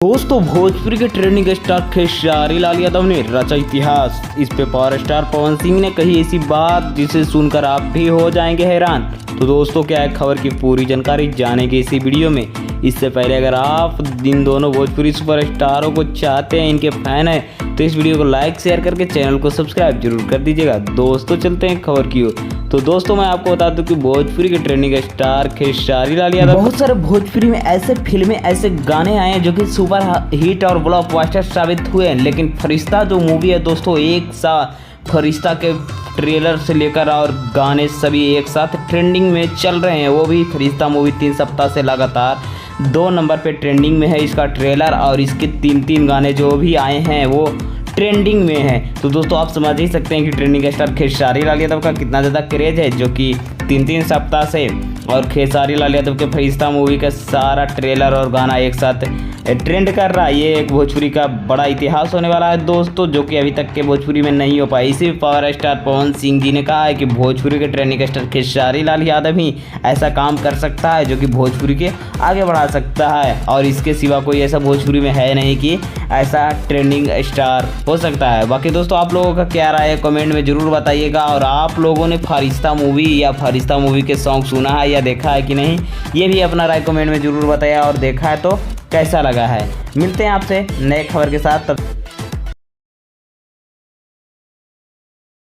दोस्तों भोजपुरी के trending star Khesari Lal Yadav ने रचा इतिहास। इस पे पावर स्टार पवन सिंह ने कही ऐसी बात जिसे सुनकर आप भी हो जाएंगे हैरान। तो दोस्तों क्या है खबर की पूरी जानकारी जानेंगे इसी वीडियो में। इससे पहले अगर आप इन दोनों भोजपुरी सुपरस्टारों को चाहते हैं, इनके फैन हैं, तो इस वीडियो को लाइक शेयर करके चैनल को सब्सक्राइब जरूर कर दीजिएगा। दोस्तों चलते हैं खबर की ओर। तो दोस्तों मैं आपको बता दूं कि भोजपुरी के ट्रेंडिंग स्टार खेसारी लाल यादव बहुत सारे भोजपुरी में ऐसे फिल्में ऐसे गाने आए हैं जो कि सुपर हिट और ब्लॉकबस्टर साबित हुए हैं। लेकिन फरिश्ता जो मूवी है दोस्तों, एक साथ फरिश्ता के ट्रेलर से लेकर और गाने सभी एक साथ ट्रेंडिंग में चल रहे हैं। वो भी फरिश्ता मूवी 3 सप्ताह से लगातार 2 नंबर पे ट्रेंडिंग में है। इसका ट्रेलर और इसके 3 गाने जो भी आए हैं वो ट्रेंडिंग में है। तो दोस्तों आप समझ ही सकते हैं कि ट्रेंडिंग स्टार खेसारी लाल यादव का कितना ज़्यादा क्रेज है, जो कि 3 सप्ताह से और खेसारी लाल यादव के फरिश्ता मूवी का सारा ट्रेलर और गाना एक साथ ट्रेंड कर रहा है। ये एक भोजपुरी का बड़ा इतिहास होने वाला है दोस्तों, जो कि अभी तक के भोजपुरी में नहीं हो पाया। इसी पावर स्टार पवन सिंह जी ने कहा है कि भोजपुरी के ट्रेंडिंग स्टार खेसारी लाल यादव ही ऐसा काम कर सकता है जो कि भोजपुरी के आगे बढ़ा सकता है, और इसके सिवा कोई ऐसा भोजपुरी में है नहीं कि ऐसा ट्रेंडिंग स्टार हो सकता है। बाकी दोस्तों आप लोगों का क्या राय है कमेंट में ज़रूर बताइएगा, और आप लोगों ने फरिश्ता मूवी या फरिश्ता मूवी के सॉन्ग सुना है या देखा है कि नहीं, ये भी अपना राय कमेंट में ज़रूर बताइए, और देखा है तो कैसा लगा है। मिलते हैं आपसे नए खबर के साथ, तब